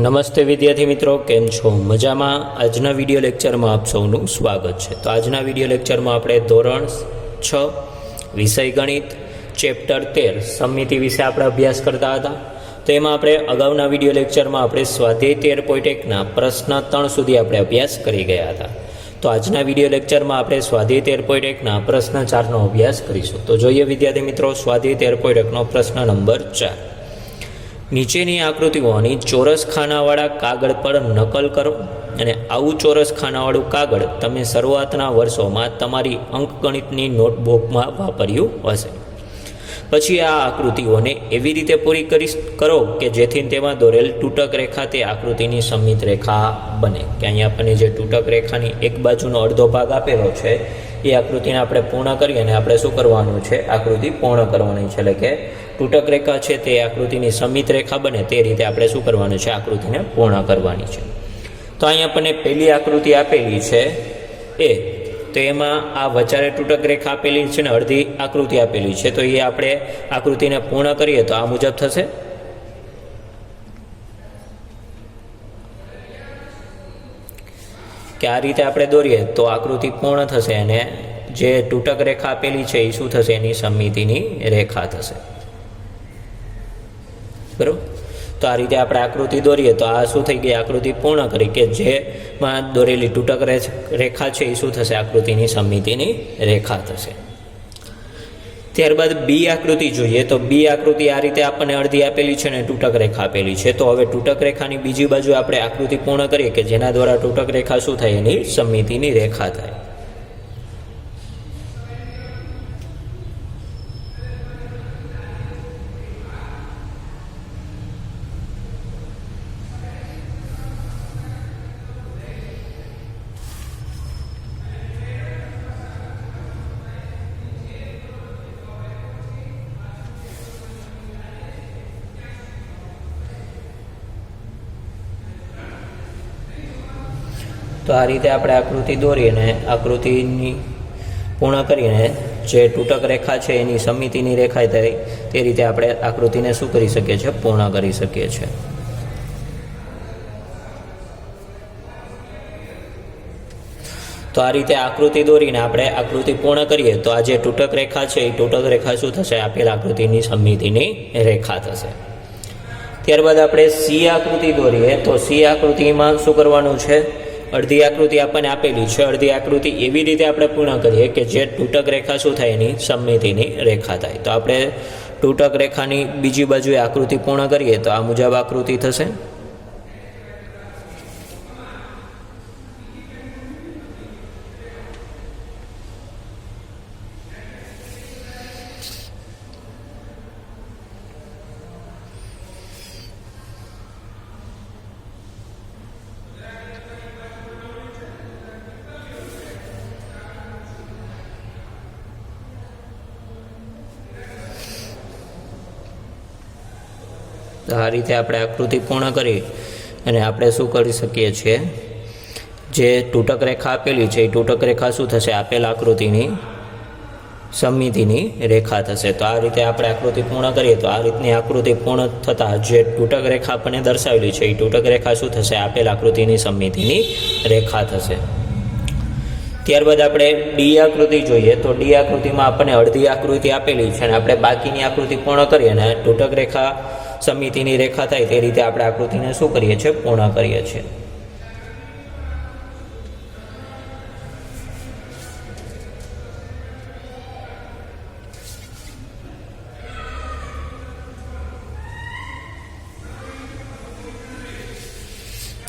નમસ્તે વિદ્યાર્થી મિત્રો, કેમ છો? મજામાં? આજના વિડીયો લેક્ચરમાં આપ સૌનું સ્વાગત છે. તો આજના વિડીયો લેક્ચરમાં આપણે ધોરણ 6 વિષય ગણિત ચેપ્ટર 13 સમિતિ વિશે આપણે અભ્યાસ કરતા હતા. તો એમાં આપણે અગાઉના વિડીયો લેક્ચરમાં આપણે સ્વાધ્યાય 13.1ના પ્રશ્ન 3 સુધી આપણે અભ્યાસ કરી ગયા હતા. તો આજના વિડીયો લેક્ચરમાં આપણે સ્વાધ્યાય 13.1ના પ્રશ્ન 4નો અભ્યાસ કરીશું. તો જોઈએ વિદ્યાર્થી મિત્રો, સ્વાધ્યાય 13.1નો પ્રશ્ન નંબર 4. નીચેની આકૃતિઓની ચોરસ ખાનાવાળા કાગળ પર નકલ કરો અને આવું ચોરસ ખાનાવાળું કાગળ તમે શરૂઆતના વર્ષોમાં તમારી અંકગણિતની નોટબુકમાં વાપર્યું હશે. પછી આ આકૃતિઓને એવી રીતે પૂરી કરો કે જેથી તેમાં દોરેલ તૂટક રેખા તે આકૃતિની સમિત રેખા બને. કે અહીંયા આપણને જે તૂટક રેખાની એક બાજુનો અડધો ભાગ આપેલો છે એ આકૃતિને આપણે પૂર્ણ કરી અને આપણે શું કરવાનું છે, આકૃતિ પૂર્ણ કરવાની છે. એટલે કે તૂટક રેખા છે તે આકૃતિની સમિત રેખા બને તે રીતે આપણે શું કરવાનું છે, આકૃતિને પૂર્ણ કરવાની છે. તો અહીંયા આપણને પહેલી આકૃતિ આપેલી છે એ, તો એમાં આ વચારે તૂટક રેખા આપેલી છે ને અડધી આકૃતિ આપેલી છે. તો એ આપણે આકૃતિને પૂર્ણ કરીએ તો આ મુજબ થશે. કે આ રીતે આપણે દોરીએ તો આકૃતિ પૂર્ણ થશે અને જે તૂટક રેખા આપેલી છે એ શું થશે, એની સમિતિની રેખા થશે. બરાબર. તો આ રીતે આપણે આકૃતિ દોરીએ તો આ શું થઈ ગઈ, આકૃતિ પૂર્ણ કરી કે જેમાં દોરેલી તૂટક રેખા છે એ શું થશે, આકૃતિની સમિતિની રેખા થશે. ત્યારબાદ બી આકૃતિ જોઈએ. તો બી આકૃતિ આ રીતે આપણને અડધી આપેલી છે ને તૂટક રેખા આપેલી છે. તો હવે તૂટક રેખાની બીજી બાજુ આપણે આકૃતિ પૂર્ણ કરીએ કે જેના દ્વારા તૂટક રેખા શું થાય, એની સમિતિની રેખા થાય. તો આ રીતે આપણે આકૃતિ દોરીને આકૃતિની પૂર્ણ કરીને જે તૂટક રેખા છે એની સમિતિની રેખા થાય તે રીતે આપણે આકૃતિને શું કરી શકીએ છીએ, પૂર્ણ કરી શકીએ છીએ. તો આ રીતે આકૃતિ દોરીને આપણે આકૃતિ પૂર્ણ કરીએ તો આ જે તૂટક રેખા છે એ તૂટક રેખા શું થશે, આપેલ આકૃતિની સમિતિની રેખા થશે. ત્યારબાદ આપણે સી આકૃતિ દોરીએ. તો સી આકૃતિમાં શું કરવાનું છે, અડધી આકૃતિ આપણને આપેલી છે. અડધી આકૃતિ એવી રીતે આપણે પૂર્ણ કરીએ કે જે તૂટક રેખા શું થાય, એની સમિતિની રેખા થાય. તો આપણે તૂટક રેખાની બીજી બાજુએ આકૃતિ પૂર્ણ કરીએ તો આ મુજબ આકૃતિ થશે. તો આ રીતે આપણે આકૃતિ પૂર્ણ કરી અને આપણે શું કરી શકીએ છીએ, જે તૂટક રેખા આપેલી છે એ તૂટક રેખા શું થશે, આપેલ આકૃતિની સમિતિની રેખા થશે. તો આ રીતે આપણે આકૃતિ પૂર્ણ કરીએ તો આ રીતની આકૃતિ પૂર્ણ થતાં જે તૂટક રેખા આપણને દર્શાવેલી છે એ તૂટક રેખા શું થશે, આપેલ આકૃતિની સમિતિની રેખા થશે. ત્યારબાદ આપણે ડી આકૃતિ જોઈએ. તો ડી આકૃતિમાં આપણને અડધી આકૃતિ આપેલી છે અને આપણે બાકીની આકૃતિ પૂર્ણ કરીએ અને તૂટક રેખા સમિતિની રેખા થાય તે રીતે આપણે આકૃતિને શું કરીએ છીએ, પૂર્ણ કરીએ છીએ.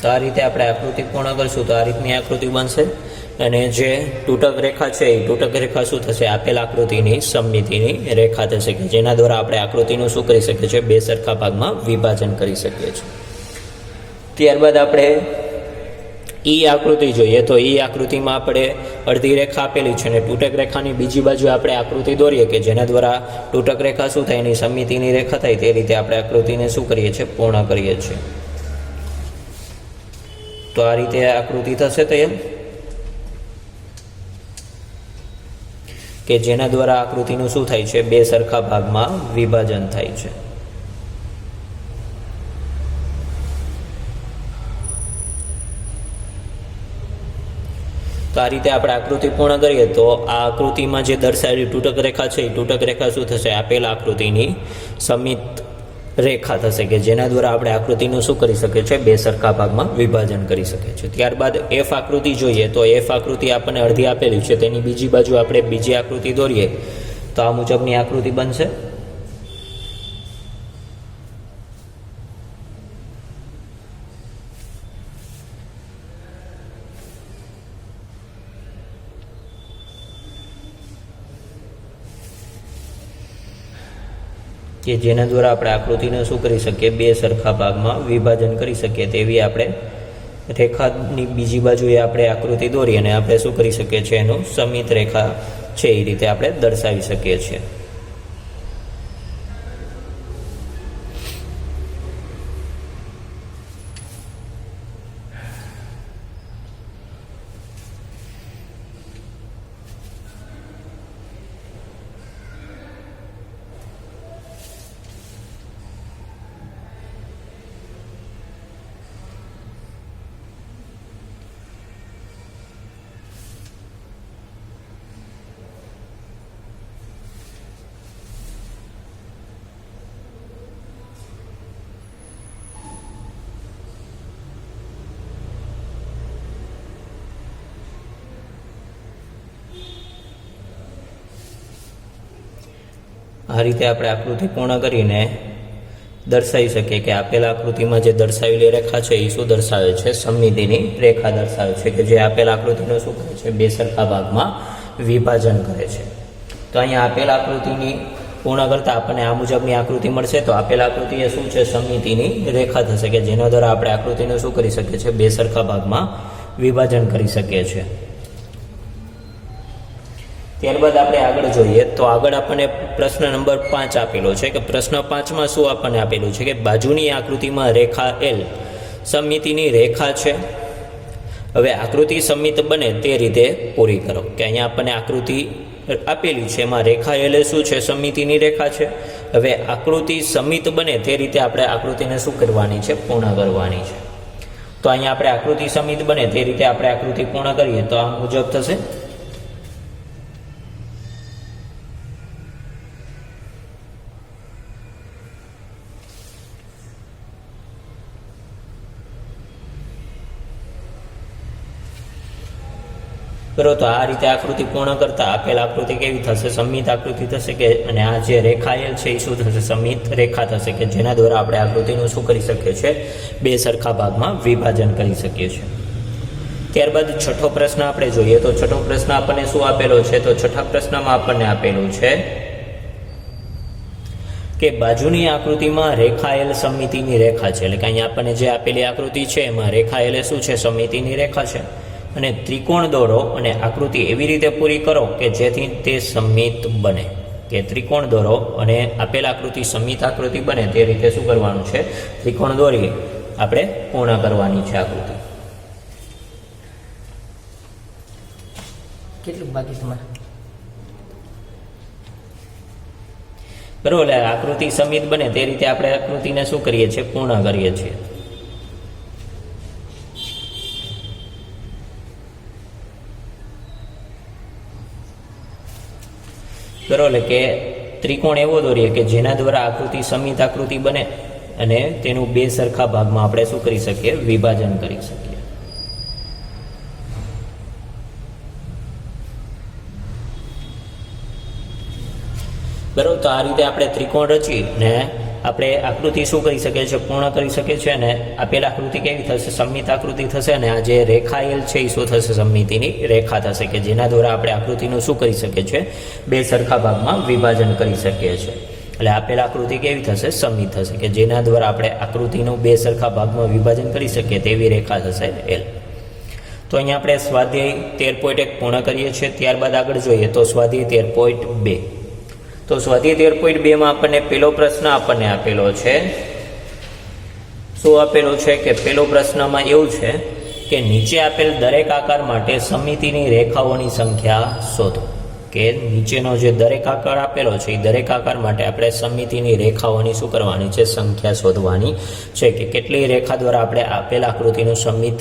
તો આ રીતે આપણે આકૃતિ પૂર્ણ કરીશું તો આ રીતની આકૃતિ બનશે અને જે તૂટક રેખા છે એ તૂટક રેખા શું થશે, આપેલ આકૃતિની સમિતિની રેખા થશે કે જેના દ્વારા આપણે આકૃતિનું શું કરી શકીએ છીએ, બે સરખા ભાગમાં વિભાજન કરી શકીએ છીએ. ત્યારબાદ આપણે ઈ આકૃતિ જોઈએ. તો ઈ આકૃતિમાં આપણે અડધી રેખા આપેલી છે અને તૂટક રેખાની બીજી બાજુ આપણે આકૃતિ દોરીએ કે જેના દ્વારા તૂટક રેખા શું થાય, એની સમિતિની રેખા થાય તે રીતે આપણે આકૃતિને શું કરીએ છીએ, પૂર્ણ કરીએ છીએ. તો આ રીતે આકૃતિ થશે તૈયાર કે જેના દ્વારા આકૃતિનું શું થાય છે, બે સરખા ભાગમાં વિભાજન થાય છે. તો આ રીતે આપણે આકૃતિ પૂર્ણ કરીએ તો આ આકૃતિમાં જે દર્શાવેલી તૂટક રેખા છે એ તૂટક રેખા શું થશે? આપેલ આકૃતિની સમિત રેખા થશે કે જેના દ્વારા આપણે આકૃતિનું શું કરી શકીએ છીએ? બે સરખા ભાગમાં વિભાજન કરી શકીએ છીએ. ત્યારબાદ એફ આકૃતિ જોઈએ તો એફ આકૃતિ આપણને અડધી આપેલી છે, તેની બીજી બાજુ આપણે બીજી આકૃતિ દોરીએ તો આ મુજબની આકૃતિ બનશે. કે જેના દ્વારા આપણે આકૃતિને શું કરી શકીએ? બે સરખા ભાગમાં વિભાજન કરી શકીએ. તેવી આપણે રેખાની બીજી બાજુએ આપણે આકૃતિ દોરી અને આપણે શું કરી શકીએ છીએ? એનું સમિત રેખા છે એ રીતે આપણે દર્શાવી શકીએ છીએ. આ રીતે આપણે આકૃતિ પૂર્ણ કરીને દર્શાવી શકીએ કે આપેલ આકૃતિમાં જે દર્શાવેલી રેખા છે એ શું દર્શાવે છે? સમમિતિની રેખા દર્શાવે છે કે જે આપેલ આકૃતિનું શું કરે છે? બે સરખા ભાગમાં વિભાજન કરે છે. તો અહીંયા આપેલ આકૃતિની પૂર્ણ કરતાં આપણને આ મુજબની આકૃતિ મળશે. તો આપેલ આકૃતિ એ શું છે? સમમિતિની રેખા થશે કે જેના દ્વારા આપણે આકૃતિનું શું કરી શકીએ છીએ? બે સરખા ભાગમાં વિભાજન કરી શકીએ છીએ. ત્યારબાદ આપણે આગળ જોઈએ તો આગળ આપણને પ્રશ્ન નંબર 5 આપેલો છે કે પ્રશ્ન 5માં શું આપણને આપેલું છે કે બાજુની આકૃતિમાં રેખા એલ સમમિતિની રેખા છે. હવે આકૃતિ સમમિત બને તે રીતે પૂરી કરો. કે અહીંયા આપણને આકૃતિ આપેલી છે એમાં રેખા એલ શું છે? સમમિતિની રેખા છે. હવે આકૃતિ સમમિત બને તે રીતે આપણે આકૃતિને શું કરવાની છે? પૂર્ણ કરવાની છે. તો અહીંયા આપણે આકૃતિ સમમિત બને તે રીતે આપણે આકૃતિ પૂર્ણ કરીએ તો આ મુજબ થશે. કરો તો આ રીતે આકૃતિ પૂર્ણ કરતા આપેલ આકૃતિ કેવી થશે? સમમિત આકૃતિ થશે કે અને આ જે રેખા એલ છે એ શું થશે? સમમિત રેખા થશે કે જેના દ્વારા આપણે આકૃતિનું શું કરી શકીએ છીએ? બે સરખા ભાગમાં વિભાજન કરી શકીએ છીએ. ત્યારબાદ છઠ્ઠો પ્રશ્ન આપણે જોઈએ તો છઠ્ઠો પ્રશ્ન આપણને શું આપેલો છે? તો છઠ્ઠા પ્રશ્નમાં આપણને આપેલું છે કે બાજુની આકૃતિમાં રેખા એલ સમમિતિની રેખા છે. એટલે કે અહીંયા આપણને જે આપેલી આકૃતિ છે એમાં રેખા એલ શું છે? સમમિતિની રેખા છે. અને ત્રિકોણ દોરો અને આકૃતિ એવી રીતે પૂરી કરો કે જેથી તે સમમિત બને. કે ત્રિકોણ દોરો અને આપેલ આકૃતિ સમમિત આકૃતિ બને તે રીતે શું કરવાનું છે? ત્રિકોણ દોરી આપણે પૂર્ણ કરવાની છે આકૃતિ. કેટલું બાકી તમારે? બરોબર. આકૃતિ સમમિત બને તે રીતે આપણે આકૃતિને શું કરીએ છીએ? પૂર્ણ કરીએ છીએ. બરોબર. કે ત્રિકોણ એવો દોરીએ કે જેના દ્વારા આકૃતિ સમમિત આકૃતિ બને અને તેનું બે સરખા ભાગમાં આપણે શું કરી શકીએ? વિભાજન કરી શકીએ. બરોબર. તો આ રીતે આપણે ત્રિકોણ રચી ને આપણે આકૃતિ શું કરી શકીએ છીએ? પૂર્ણ કરી શકીએ છીએ. અને આપેલ આકૃતિ કેવી થશે? સમમિત આકૃતિ થશે. અને આ જે રેખા એલ છે એ શું થશે? સમમિતિની રેખા થશે કે જેના દ્વારા આપણે આકૃતિનું શું કરી શકીએ છીએ? બે સરખા ભાગમાં વિભાજન કરી શકીએ છીએ. એટલે આપેલ આકૃતિ કેવી થશે? સમમિત થશે કે જેના દ્વારા આપણે આકૃતિનું બે સરખા ભાગમાં વિભાજન કરી શકીએ તેવી રેખા થશે એલ. તો અહીંયા આપણે સ્વાધ્યાય 13.1 પૂર્ણ કરીએ છીએ. ત્યારબાદ આગળ જોઈએ તો સ્વાધ્યાય 13.2. તો સ્વાધ્યાય 13.2 માં આપણને પહેલો પ્રશ્ન આપણને આપેલો છે. શું આપેલો છે? કે પહેલો પ્રશ્નમાં એવું છે કે નીચે આપેલ દરેક આકાર માટે સમમિતિની રેખાઓની સંખ્યા શોધો. કે નીચેનો જે દરેક આકાર આપેલો છે એ દરેક આકાર માટે આપણે સમમિતિની રેખાઓની શું કરવાની છે? સંખ્યા શોધવાની છે. કે કેટલી રેખા દ્વારા આપણે આપેલ આકૃતિનું સમમિત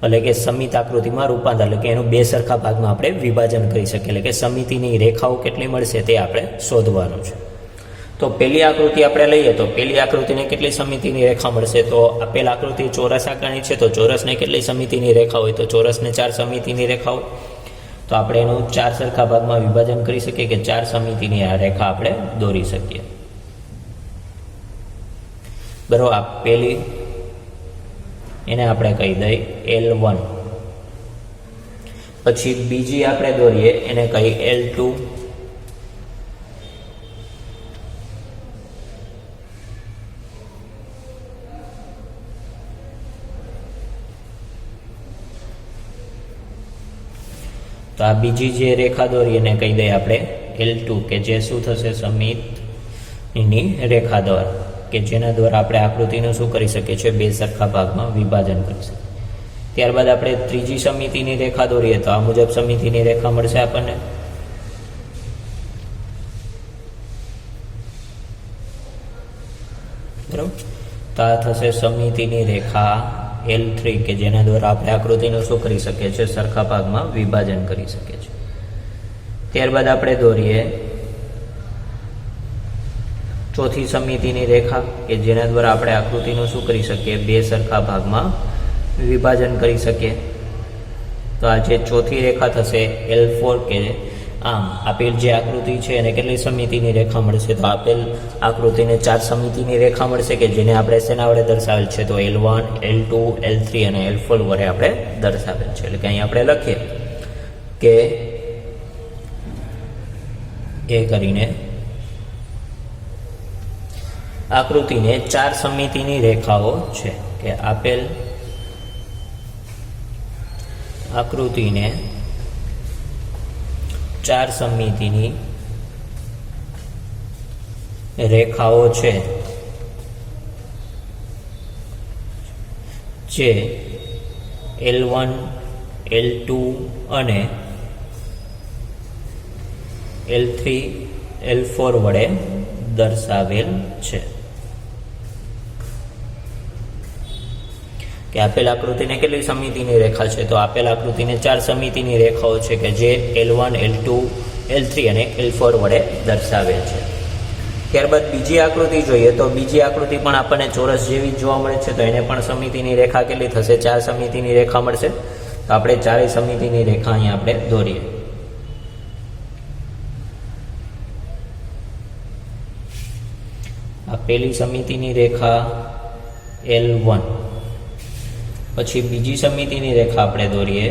એટલે કે સમિત આકૃતિમાં રૂપાંતર, એટલે કે એનું બે સરખા ભાગમાં આપણે વિભાજન કરી શકીએ, એટલે કે સમિતિની રેખાઓ કેટલી મળશે તે આપણે શોધવાનું છે. તો પહેલી આકૃતિ આપણે લઈએ તો પહેલી આકૃતિને કેટલી સમિતિની રેખા મળશે? તો આપેલ આકૃતિ ચોરસ આકારની છે, તો ચોરસને કેટલી સમિતિની રેખા હોય? તો ચોરસને 4 સમિતિની રેખા હોય. તો આપણે એનું 4 સરખા ભાગમાં વિભાજન કરી શકીએ કે 4 સમિતિની આ રેખા આપણે દોરી શકીએ. બરાબર, આ પહેલી એને આપણે કહી દઈએ L1. પછી બીજી આપણે દોરીએ એને કહી L2. તો આ બીજી જે રેખા દોરી એને કહી દઈએ આપણે L2, કે જે શું થશે? સમિતિની રેખા દ્વારા, કે જેના દ્વારા આપણે આકૃતિનું શું કરી શકીએ છીએ? બે સરખા ભાગમાં વિભાજન કરી શકીએ. ત્યારબાદ આપણે ત્રીજી સમિતિની રેખા દોરીએ તો આ મુજબ સમિતિની રેખા મળશે આપણને. બરાબર, તો આ થશે સમિતિની રેખા L3, કે જેના દ્વારા આપણે આકૃતિનું શું કરી શકીએ છીએ? સરખા ભાગમાં વિભાજન કરી શકીએ છીએ. ત્યારબાદ આપણે દોરીએ ચોથી સમિતિની રેખા, કે જેના દ્વારા આપણે આકૃતિનું શું કરી શકીએ? બે સરખા ભાગમાં વિભાજન કરી શકીએ. તો આ જે ચોથી રેખા થશે L4, કે આમ આપેલ જે આકૃતિ છે એને કેટલી સમિતિની રેખા મળશે? તો આપેલ આકૃતિને 4 સમિતિની રેખા મળશે, કે જેને આપણે શેના વડે દર્શાવેલ છે? તો L1, L2, L3 અને L4 વડે આપણે દર્શાવેલ છે. એટલે કે અહીં આપણે લખીએ કે એ કરીને આકૃતિને 4 સમિતિની રેખાઓ છે, કે આપેલ આકૃતિને 4 સમિતિની રેખાઓ છે, જે L1, L2 અને L3, L4 વડે દર્શાવેલ છે. કે આપેલ આકૃતિને કેટલી સમિતિની રેખા છે? તો આપેલ આકૃતિને 4 સમિતિની રેખાઓ છે, કે જે L1, L2, L3 અને L4 વડે દર્શાવેલ છે. ત્યારબાદ બીજી આકૃતિ જોઈએ તો બીજી આકૃતિ પણ આપણને ચોરસ જેવી જોવા મળે છે. તો એને પણ સમિતિની રેખા કેટલી થશે? 4 સમિતિની રેખા મળશે. તો આપણે 4 સમિતિની રેખા અહીંયા આપણે દોરીએ. આ પહેલી સમિતિની રેખા L1. પછી બીજી સમિતિની રેખા આપણે દોરીએ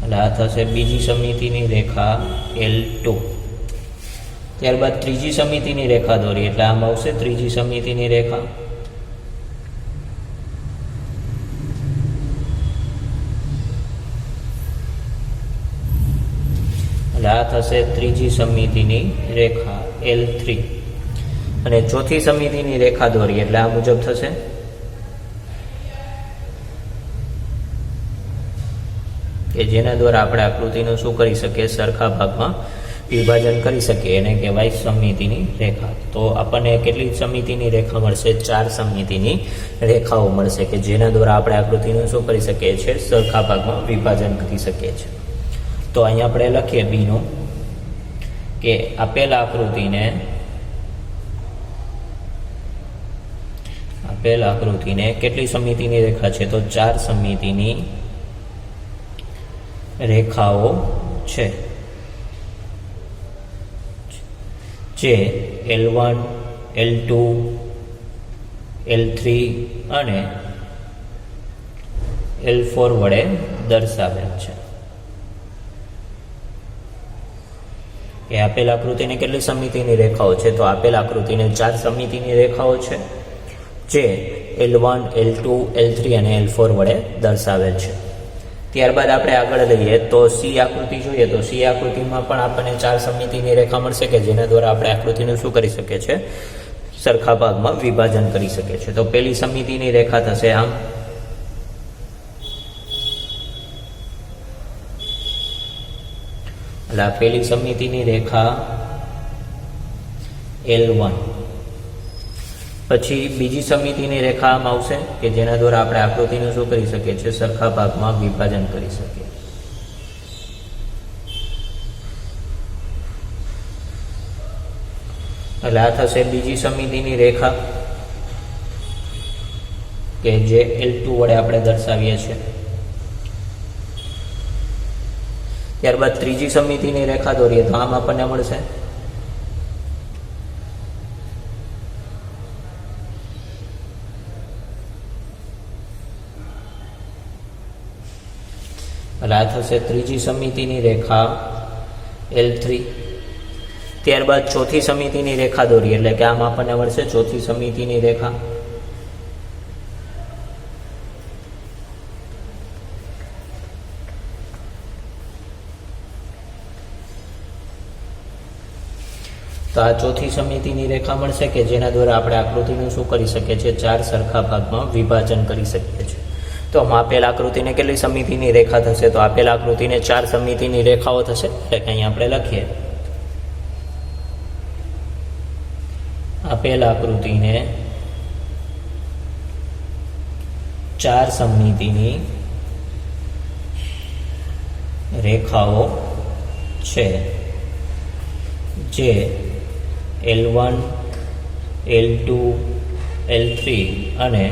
એટલે આ થશે બીજી સમિતિની રેખા L2. ત્યારબાદ ત્રીજી સમિતિની રેખા દોરીએ એટલે આમ આવશે ત્રીજી સમિતિની રેખા. એટલે આ થશે ત્રીજી સમિતિની રેખા L3. અને ચોથી સમિતિની રેખા દોરીએ એટલે આ મુજબ થશે. કે જેના દ્વારા આપણે આકૃતિનું શું કરી શકીએ? સરખા ભાગમાં વિભાજન કરી શકીએ. એને કહેવાય સમિતિની રેખા. તો આપણને કેટલી સમિતિની રેખા મળશે? 4 સમિતિની રેખાઓ મળશે, કે જેના દ્વારા આપણે આકૃતિનું શું કરી શકીએ છીએ? સરખા ભાગમાં વિભાજન કરી શકીએ છીએ. તો અહીંયા આપણે લખીએ બીનું કે આપેલ આકૃતિને કેટલી સમિતિની રેખા છે? તો 4 સમિતિની રેખાઓ છે, જે L1, L2, L3 અને L4 વડે દર્શાવેલ છે. કે આપેલ આકૃતિને કેટલી સમિતિની રેખાઓ છે? તો આપેલ આકૃતિને 4 સમિતિની રેખાઓ છે, જે L1, L2, L3 અને L4 વડે દર્શાવેલ છે. ત્યારબાદ આપણે આગળ લઈએ તો સી આકૃતિ જોઈએ તો સી આકૃતિમાં પણ આપણને 4 સમિતિની રેખા મળશે, કે જેના દ્વારા આપણે આકૃતિનું શું કરી શકીએ છીએ? સરખા ભાગમાં વિભાજન કરી શકીએ છીએ. તો પહેલી સમિતિની રેખા થશે આમ. એટલે આ પહેલી સમિતિની રેખા L1. પછી બીજી સમિતિની રેખા આમ આવશે કે જેના દ્વારા આપણે આકૃતિનું શું કરી શકીએ છીએ, સરખા ભાગમાં વિભાજન કરી શકીએ. એટલે આ થશે બીજી સમિતિની રેખા કે જે L2 વડે આપણે દર્શાવીએ છીએ. ત્યારબાદ ત્રીજી સમિતિની રેખા દોરીએ તો આમ આપણને મળશે. એટલે આ થશે ત્રીજી સમિતિની રેખા L3. ત્યારબાદ ચોથી સમિતિની રેખા દોરીએ એટલે કે આમ આપણને મળશે ચોથી સમિતિની રેખા. તો આ ચોથી સમિતિની રેખા મળશે કે જેના દ્વારા આપણે આકૃતિનું શું કરી શકીએ છીએ, ચાર સરખા ભાગમાં વિભાજન કરી શકીએ છીએ. તો આપેલ આકૃતિને કેટલી સમિતિની રેખા થશે, તો આપેલ આકૃતિને ચાર સમિતિની રેખાઓ થશે. એટલે કે અહીં આપણે લખીએ આપેલ આકૃતિને ચાર સમિતિની રેખાઓ છે જે L1, L2, L3 અને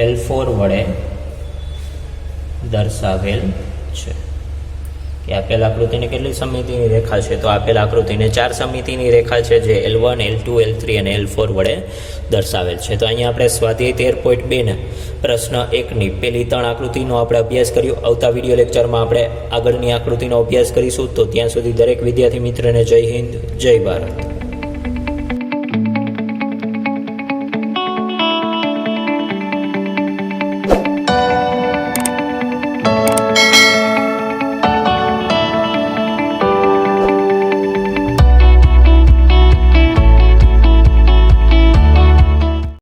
L4 વડે દર્શાવેલ છે. કે આપેલ આકૃતિને કેટલી સમિતિની રેખા છે, તો આપેલ આકૃતિને ચાર સમિતિની રેખા છે જે L1, L2, L3 અને L4 વડે દર્શાવેલ છે. તો અહીંયા આપણે સ્વાધ્યાય 13.2 ના પ્રશ્ન 1ની પહેલી 3 આકૃતિનો આપણે અભ્યાસ કર્યો. આવતા વિડીયો લેક્ચરમાં આપણે આગળની આકૃતિનો અભ્યાસ કરીશું. તો ત્યાં સુધી દરેક વિદ્યાર્થી મિત્રને જય હિન્દ, જય ભારત.